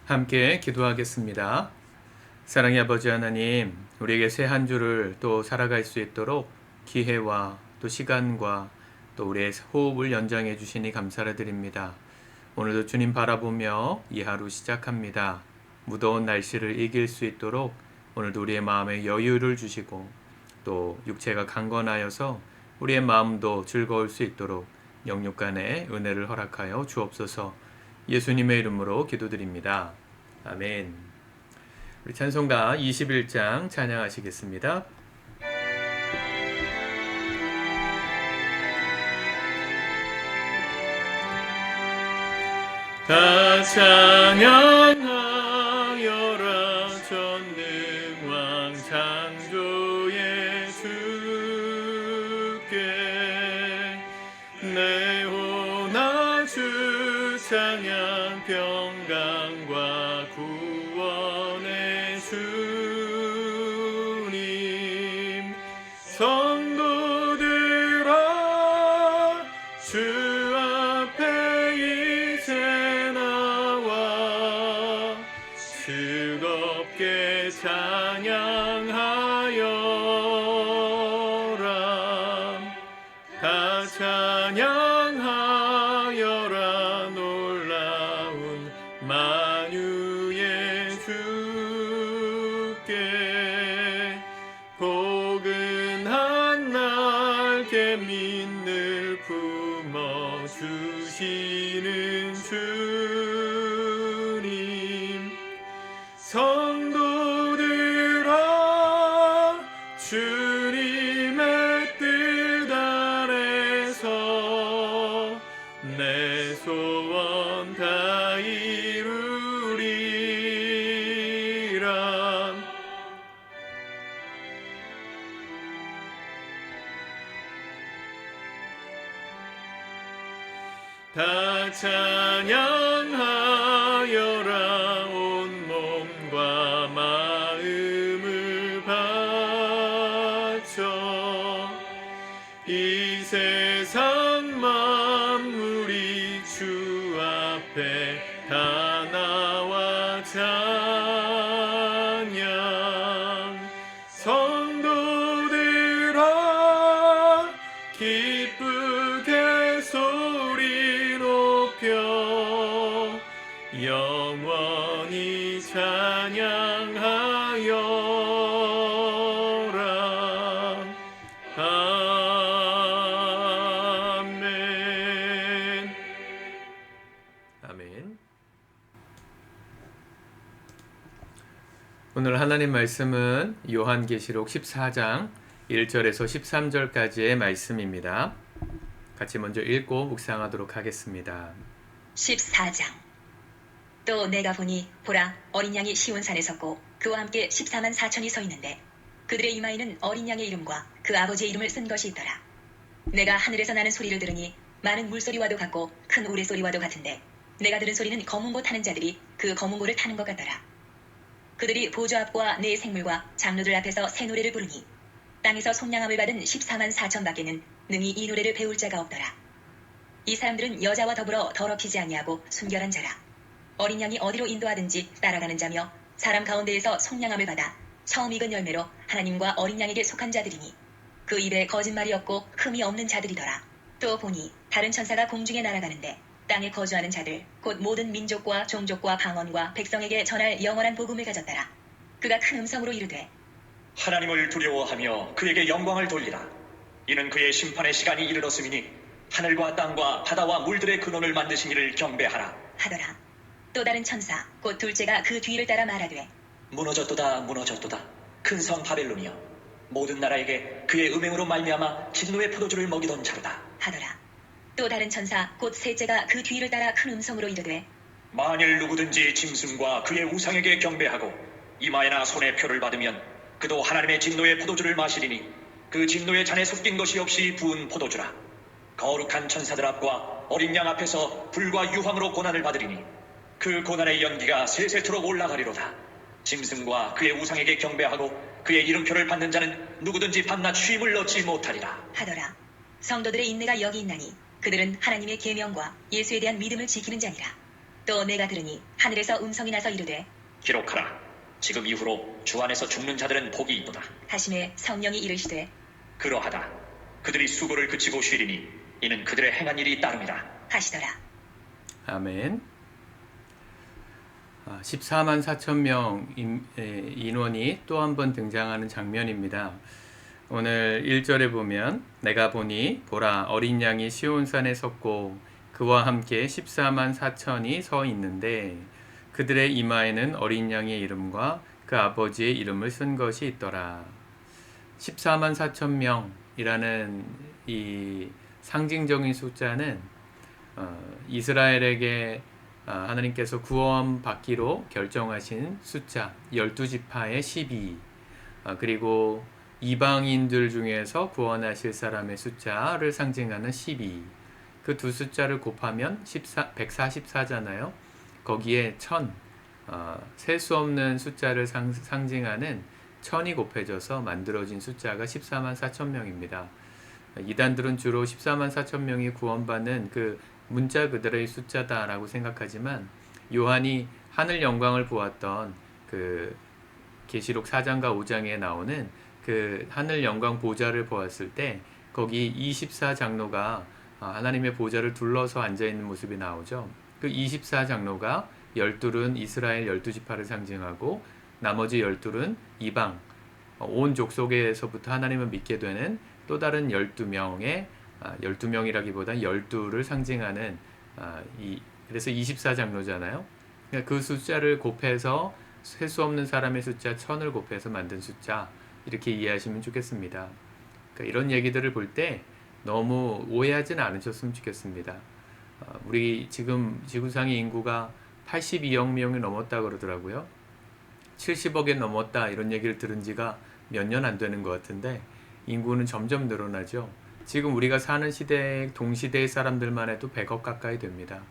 함께 기도하겠습니다. 사랑의 아버지 하나님, 우리에게 새 한 주를 또 살아갈 수 있도록 기회와 또 시간과 또 우리의 호흡을 연장해 주시니 감사를 드립니다. 오늘도 주님 바라보며 이 하루 시작합니다. 무더운 날씨를 이길 수 있도록 오늘도 우리의 마음에 여유를 주시고 또 육체가 강건하여서 우리의 마음도 즐거울 수 있도록 영육 간의 은혜를 허락하여 주옵소서. 예수님의 이름으로 기도드립니다. 아멘. 우리 찬송가 21장 찬양하시겠습니다. 다 찬양하여라 전능왕 창조의 주께 내호나 주 찬양 평강과 구원의 주님 성도들아 주 앞에 이제 나와 즐겁게 찬양하여라 다 찬양하여라 놀라운 만유의 주께 포근한 날개 민을 품어주시는 주님 성도들아 주님의 뜻 아래서 내 소원 다 이루리라 다 찬양하여라 온 몸과 마음을 바쳐 이 세상 만물이 주 앞에 다 나와 찬양 성도들아 기쁘게 소리 높여 영원히 찬양하여라 아멘. 아멘. 오늘 하나님 말씀은 요한계시록 14장 1절에서 13절까지의 말씀입니다. 같이 먼저 읽고 묵상하도록 하겠습니다. 14장 또 내가 보니 보라 어린 양이 시온산에 섰고 그와 함께 14만 4천이 서 있는데 그들의 이마에는 어린 양의 이름과 그 아버지의 이름을 쓴 것이 있더라. 내가 하늘에서 나는 소리를 들으니 많은 물소리와도 같고 큰 우레소리와도 같은데 내가 들은 소리는 검은고 타는 자들이 그 검은고를 타는 것 같더라. 그들이 보좌 앞과 네 생물과 장로들 앞에서 새 노래를 부르니 땅에서 속량함을 받은 14만 4천 밖에는 능히 이 노래를 배울 자가 없더라. 이 사람들은 여자와 더불어 더럽히지 아니하고 순결한 자라. 어린 양이 어디로 인도하든지 따라가는 자며 사람 가운데에서 속량함을 받아 처음 익은 열매로 하나님과 어린 양에게 속한 자들이니 그 입에 거짓말이 없고 흠이 없는 자들이더라. 또 보니 다른 천사가 공중에 날아가는데 땅에 거주하는 자들 곧 모든 민족과 종족과 방언과 백성에게 전할 영원한 복음을 가졌더라. 그가 큰 음성으로 이르되 하나님을 두려워하며 그에게 영광을 돌리라. 이는 그의 심판의 시간이 이르렀음이니 하늘과 땅과 바다와 물들의 근원을 만드신 이를 경배하라 하더라. 또 다른 천사 곧 둘째가 그 뒤를 따라 말하되 무너졌도다 무너졌도다 큰 성 바벨론이여 모든 나라에게 그의 음행으로 말미암아 진노의 포도주를 먹이던 자로다 하더라. 또 다른 천사 곧 셋째가 그 뒤를 따라 큰 음성으로 이르되 만일 누구든지 짐승과 그의 우상에게 경배하고 이마에나 손에 표를 받으면 그도 하나님의 진노의 포도주를 마시리니 그 진노의 잔에 섞인 것이 없이 부은 포도주라. 거룩한 천사들 앞과 어린 양 앞에서 불과 유황으로 고난을 받으리니 그 고난의 연기가 세세토록 올라가리로다. 짐승과 그의 우상에게 경배하고 그의 이름표를 받는 자는 누구든지 밤낮 쉼을 얻지 못하리라 하더라. 성도들의 인내가 여기 있나니 그들은 하나님의 계명과 예수에 대한 믿음을 지키는 자니라. 또 내가 들으니 하늘에서 음성이 나서 이르되 기록하라. 지금 이후로 주 안에서 죽는 자들은 복이 있도다. 하심에 성령이 이르시되 그러하다. 그들이 수고를 그치고 쉬리니 이는 그들의 행한 일이 따름이라. 하시더라. 아멘. 14만 4천 명 인원이 또 한 번 등장하는 장면입니다. 오늘 1절에 보면 내가 보니 보라 어린 양이 시온산에 섰고 그와 함께 14만 4천이 서 있는데 그들의 이마에는 어린 양의 이름과 그 아버지의 이름을 쓴 것이 있더라. 14만 4천 명이라는 이 상징적인 숫자는 이스라엘에게 하나님께서 구원받기로 결정하신 숫자 12지파의 12 그리고 이방인들 중에서 구원하실 사람의 숫자를 상징하는 12 그 두 숫자를 곱하면 144잖아요. 거기에 1000 셀 수 없는 숫자를 상징하는 1000이 곱해져서 만들어진 숫자가 14만 4천 명입니다. 이단들은 주로 14만 4천 명이 구원받는 그 문자 그대로의 숫자다라고 생각하지만 요한이 하늘 영광을 보았던 그 계시록 4장과 5장에 나오는 그 하늘 영광 보좌를 보았을 때 거기 24장로가 하나님의 보좌를 둘러서 앉아있는 모습이 나오죠. 그 24장로가 12은 이스라엘 12지파를 상징하고 나머지 12은 이방 온 족속에서부터 하나님을 믿게 되는 또 다른 12명의 12명이라기보단 12를 상징하는 그래서 24장로잖아요. 그러니까 그 숫자를 곱해서 셀 수 없는 사람의 숫자 1000을 곱해서 만든 숫자 이렇게 이해하시면 좋겠습니다. 그러니까 이런 얘기들을 볼 때 너무 오해하지는 않으셨으면 좋겠습니다. 우리 지금 지구상의 인구가 82억 명이 넘었다 그러더라고요. 70억이 넘었다 이런 얘기를 들은 지가 몇 년 안 되는 것 같은데 인구는 점점 늘어나죠. 지금 우리가 사는 시대 동시대의 사람들만 해도 100억 가까이 됩니다.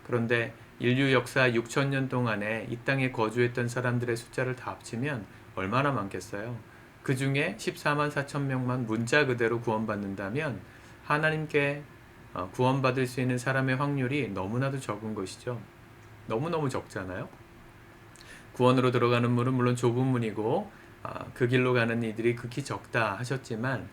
그런데 인류 역사 6천년 동안에 이 땅에 거주했던 사람들의 숫자를 다 합치면 얼마나 많겠어요? 그 중에 14만 4천 명만 문자 그대로 구원받는다면 하나님께 구원받을 수 있는 사람의 확률이 너무나도 적은 것이죠. 너무너무 적잖아요. 구원으로 들어가는 문은 물론 좁은 문이고 그 길로 가는 이들이 극히 적다 하셨지만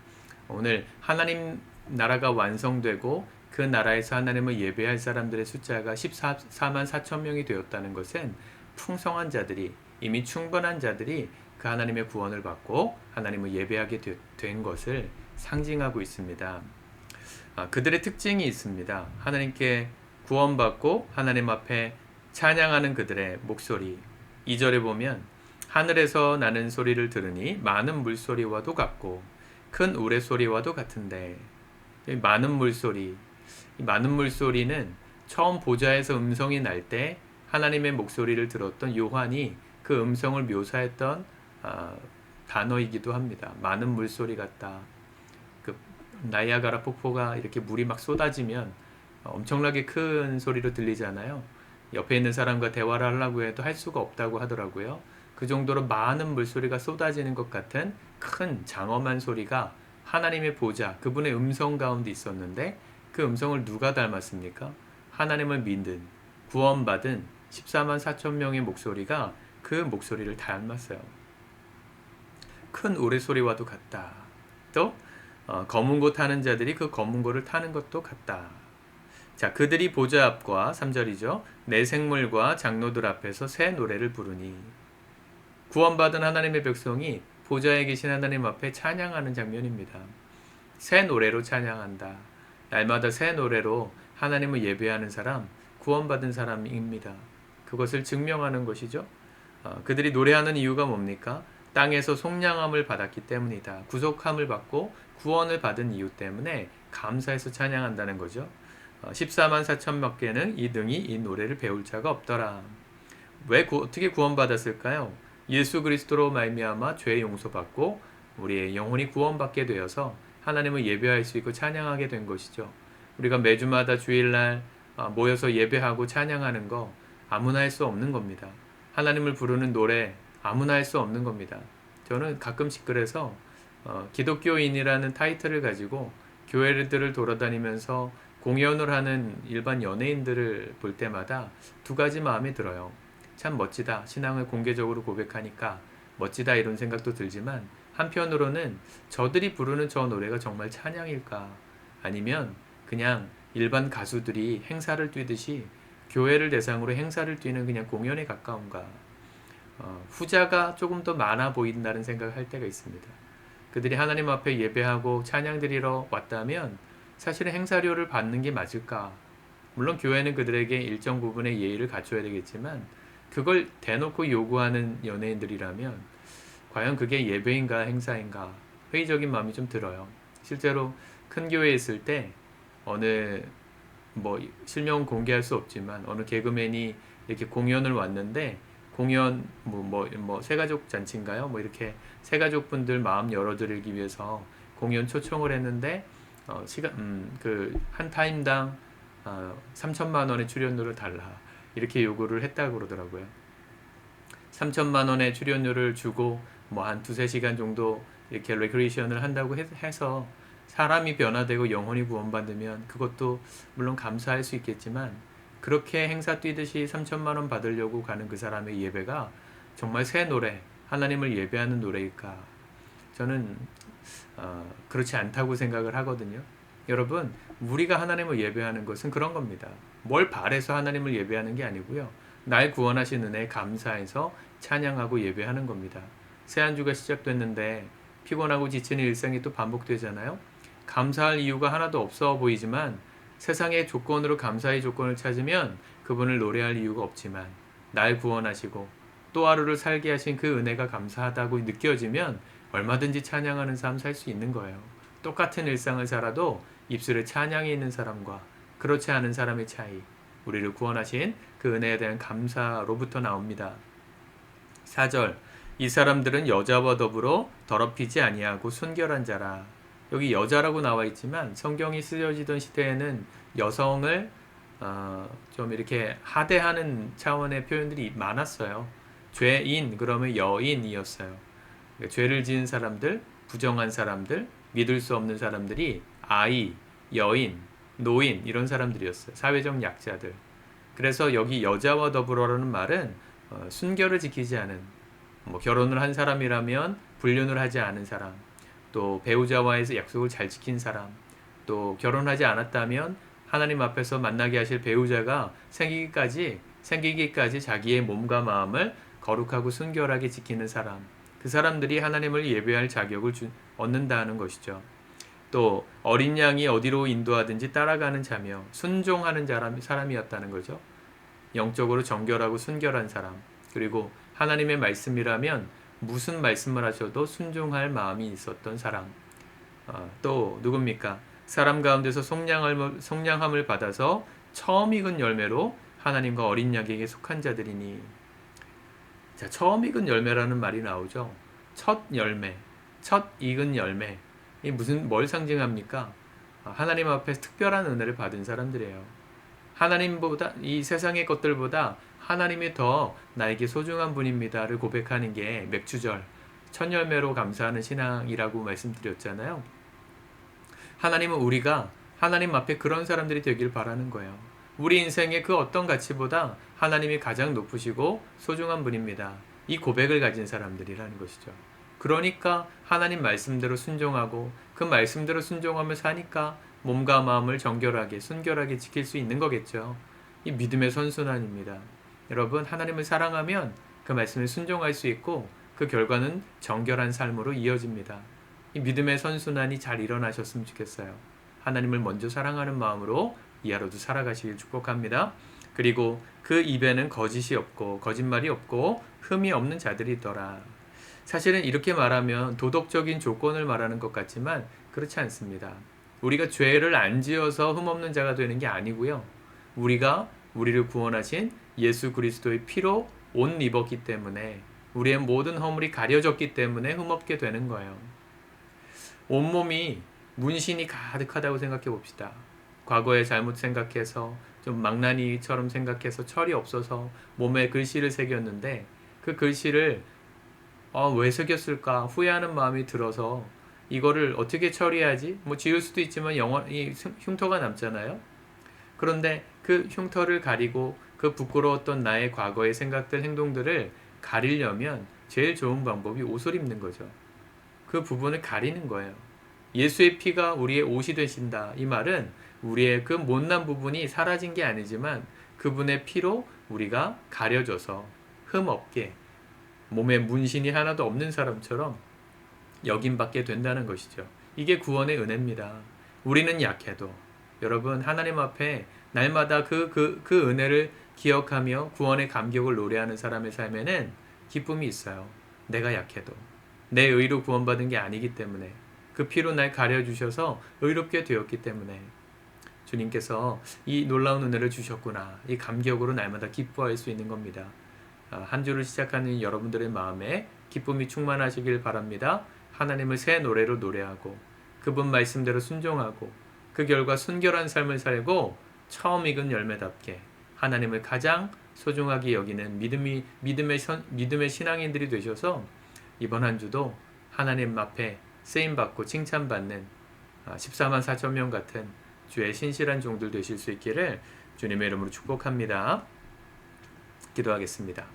오늘 하나님 나라가 완성되고 그 나라에서 하나님을 예배할 사람들의 숫자가 14만 4천 명이 되었다는 것은 풍성한 자들이 이미 충분한 자들이 그 하나님의 구원을 받고 하나님을 예배하게 된 것을 상징하고 있습니다. 그들의 특징이 있습니다. 하나님께 구원받고 하나님 앞에 찬양하는 그들의 목소리 2절에 보면 하늘에서 나는 소리를 들으니 많은 물소리와도 같고 큰 우레소리와도 같은데 많은 물소리 이 많은 물소리는 처음 보좌에서 음성이 날 때 하나님의 목소리를 들었던 요한이 그 음성을 묘사했던 단어이기도 합니다. 많은 물소리 같다. 그 나이아가라 폭포가 이렇게 물이 막 쏟아지면 엄청나게 큰 소리로 들리잖아요. 옆에 있는 사람과 대화를 하려고 해도 할 수가 없다고 하더라고요. 그 정도로 많은 물소리가 쏟아지는 것 같은 큰 장엄한 소리가 하나님의 보좌, 그분의 음성 가운데 있었는데 그 음성을 누가 닮았습니까? 하나님을 믿는, 구원받은 14만 4천 명의 목소리가 그 목소리를 닮았어요. 큰 우레소리와도 같다. 또 검은 고 타는 자들이 그 검은 고를 타는 것도 같다. 자, 그들이 보좌 앞과 3절이죠. 내 생물과 장로들 앞에서 새 노래를 부르니 구원받은 하나님의 백성이 보좌에 계신 하나님 앞에 찬양하는 장면입니다. 새 노래로 찬양한다. 날마다 새 노래로 하나님을 예배하는 사람, 구원받은 사람입니다. 그것을 증명하는 것이죠. 그들이 노래하는 이유가 뭡니까? 땅에서 속량함을 받았기 때문이다. 구속함을 받고 구원을 받은 이유 때문에 감사해서 찬양한다는 거죠. 14만 4천 명께는 이 등이 이 노래를 배울 자가 없더라. 어떻게 구원받았을까요? 예수 그리스도로 말미암아 죄 용서받고 우리의 영혼이 구원받게 되어서 하나님을 예배할 수 있고 찬양하게 된 것이죠. 우리가 매주마다 주일날 모여서 예배하고 찬양하는 거 아무나 할 수 없는 겁니다. 하나님을 부르는 노래 아무나 할 수 없는 겁니다. 저는 가끔씩 그래서 기독교인이라는 타이틀을 가지고 교회들을 돌아다니면서 공연을 하는 일반 연예인들을 볼 때마다 두 가지 마음이 들어요. 참 멋지다. 신앙을 공개적으로 고백하니까 멋지다 이런 생각도 들지만 한편으로는 저들이 부르는 저 노래가 정말 찬양일까? 아니면 그냥 일반 가수들이 행사를 뛰듯이 교회를 대상으로 행사를 뛰는 그냥 공연에 가까운가? 후자가 조금 더 많아 보인다는 생각을 할 때가 있습니다. 그들이 하나님 앞에 예배하고 찬양 드리러 왔다면 사실은 행사료를 받는 게 맞을까? 물론 교회는 그들에게 일정 부분의 예의를 갖춰야 되겠지만 그걸 대놓고 요구하는 연예인들이라면 과연 그게 예배인가 행사인가 회의적인 마음이 좀 들어요. 실제로 큰 교회에 있을 때 어느 뭐 실명은 공개할 수 없지만 어느 개그맨이 이렇게 공연을 왔는데 공연 새가족 잔치인가요? 뭐 이렇게 새가족분들 마음 열어드리기 위해서 공연 초청을 했는데 그 한 타임당 3천만 원의 출연료를 달라 이렇게 요구를 했다고 그러더라고요. 3천만 원의 출연료를 주고 뭐 한 두세 시간 정도 이렇게 레크레이션을 한다고 해서 사람이 변화되고 영혼이 구원받으면 그것도 물론 감사할 수 있겠지만 그렇게 행사 뛰듯이 3천만 원 받으려고 가는 그 사람의 예배가 정말 새 노래, 하나님을 예배하는 노래일까? 저는 그렇지 않다고 생각을 하거든요. 여러분, 우리가 하나님을 예배하는 것은 그런 겁니다. 뭘 바래서 하나님을 예배하는 게 아니고요. 날 구원하신 은혜에 감사해서 찬양하고 예배하는 겁니다. 새 한 주가 시작됐는데 피곤하고 지치는 일상이 또 반복되잖아요. 감사할 이유가 하나도 없어 보이지만 세상의 조건으로 감사의 조건을 찾으면 그분을 노래할 이유가 없지만 날 구원하시고 또 하루를 살게 하신 그 은혜가 감사하다고 느껴지면 얼마든지 찬양하는 삶 살 수 있는 거예요. 똑같은 일상을 살아도 입술에 찬양이 있는 사람과 그렇지 않은 사람의 차이, 우리를 구원하신 그 은혜에 대한 감사로부터 나옵니다. 4절, 이 사람들은 여자와 더불어 더럽히지 아니하고 순결한 자라. 여기 여자라고 나와 있지만 성경이 쓰여지던 시대에는 여성을 좀 이렇게 하대하는 차원의 표현들이 많았어요. 죄인 그러면 여인이었어요. 그러니까 죄를 지은 사람들, 부정한 사람들, 믿을 수 없는 사람들이 아이, 여인, 노인 이런 사람들이었어요. 사회적 약자들. 그래서 여기 여자와 더불어라는 말은 순결을 지키지 않은 결혼을 한 사람이라면 불륜을 하지 않은 사람, 또 배우자와의 약속을 잘 지킨 사람, 또 결혼하지 않았다면 하나님 앞에서 만나게 하실 배우자가 생기기까지 자기의 몸과 마음을 거룩하고 순결하게 지키는 사람, 그 사람들이 하나님을 예배할 자격을 얻는다는 것이죠. 또 어린 양이 어디로 인도하든지 따라가는 자며 순종하는 사람이었다는 거죠. 영적으로 정결하고 순결한 사람, 그리고 하나님의 말씀이라면 무슨 말씀을 하셔도 순종할 마음이 있었던 사람. 또 누굽니까? 사람 가운데서 속량함을 받아서 처음 익은 열매로 하나님과 어린 양에게 속한 자들이니. 자, 처음 익은 열매라는 말이 나오죠. 첫 열매, 첫 익은 열매. 이 뭘 상징합니까? 하나님 앞에 특별한 은혜를 받은 사람들이에요. 하나님보다, 이 세상의 것들보다 하나님이 더 나에게 소중한 분입니다를 고백하는 게 맥주절, 첫 열매로 감사하는 신앙이라고 말씀드렸잖아요. 하나님은 우리가 하나님 앞에 그런 사람들이 되길 바라는 거예요. 우리 인생의 그 어떤 가치보다 하나님이 가장 높으시고 소중한 분입니다. 이 고백을 가진 사람들이라는 것이죠. 그러니까 하나님 말씀대로 순종하고 그 말씀대로 순종하며 사니까 몸과 마음을 정결하게 순결하게 지킬 수 있는 거겠죠. 이 믿음의 선순환입니다. 여러분, 하나님을 사랑하면 그 말씀에 순종할 수 있고 그 결과는 정결한 삶으로 이어집니다. 이 믿음의 선순환이 잘 일어나셨으면 좋겠어요. 하나님을 먼저 사랑하는 마음으로 이 하루도 살아가시길 축복합니다. 그리고 그 입에는 거짓이 없고 거짓말이 없고 흠이 없는 자들이 있더라. 사실은 이렇게 말하면 도덕적인 조건을 말하는 것 같지만 그렇지 않습니다. 우리가 죄를 안 지어서 흠없는 자가 되는 게 아니고요. 우리가 우리를 구원하신 예수 그리스도의 피로 옷 입었기 때문에 우리의 모든 허물이 가려졌기 때문에 흠없게 되는 거예요. 온몸이 문신이 가득하다고 생각해 봅시다. 과거에 잘못 생각해서 좀 망나니처럼 생각해서 철이 없어서 몸에 글씨를 새겼는데 그 글씨를 왜 새겼을까 후회하는 마음이 들어서 이거를 어떻게 처리하지? 지울 수도 있지만 이 흉터가 남잖아요. 그런데 그 흉터를 가리고 그 부끄러웠던 나의 과거의 생각들, 행동들을 가리려면 제일 좋은 방법이 옷을 입는 거죠. 그 부분을 가리는 거예요. 예수의 피가 우리의 옷이 되신다. 이 말은 우리의 그 못난 부분이 사라진 게 아니지만 그분의 피로 우리가 가려져서 흠없게 몸에 문신이 하나도 없는 사람처럼 여김받게 된다는 것이죠. 이게 구원의 은혜입니다. 우리는 약해도 여러분 하나님 앞에 날마다 그 은혜를 기억하며 구원의 감격을 노래하는 사람의 삶에는 기쁨이 있어요. 내가 약해도 내 의로 구원받은 게 아니기 때문에 그 피로 날 가려주셔서 의롭게 되었기 때문에 주님께서 이 놀라운 은혜를 주셨구나. 이 감격으로 날마다 기뻐할 수 있는 겁니다. 한 주를 시작하는 여러분들의 마음에 기쁨이 충만하시길 바랍니다. 하나님을 새 노래로 노래하고 그분 말씀대로 순종하고 그 결과 순결한 삶을 살고 처음 익은 열매답게 하나님을 가장 소중하게 여기는 믿음의 신앙인들이 되셔서 이번 한 주도 하나님 앞에 쓰임받고 칭찬받는 14만 4천 명 같은 주의 신실한 종들 되실 수 있기를 주님의 이름으로 축복합니다. 기도하겠습니다.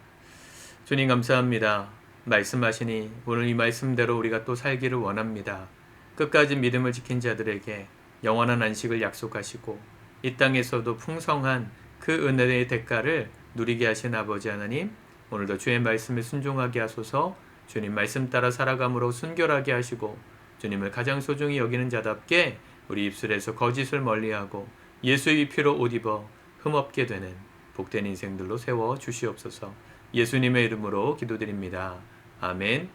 주님 감사합니다. 말씀하시니 오늘 이 말씀대로 우리가 또 살기를 원합니다. 끝까지 믿음을 지킨 자들에게 영원한 안식을 약속하시고 이 땅에서도 풍성한 그 은혜의 대가를 누리게 하신 아버지 하나님, 오늘도 주의 말씀에 순종하게 하소서. 주님 말씀 따라 살아감으로 순결하게 하시고 주님을 가장 소중히 여기는 자답게 우리 입술에서 거짓을 멀리하고 예수의 피로 옷 입어 흠없게 되는 복된 인생들로 세워 주시옵소서. 예수님의 이름으로 기도드립니다. 아멘.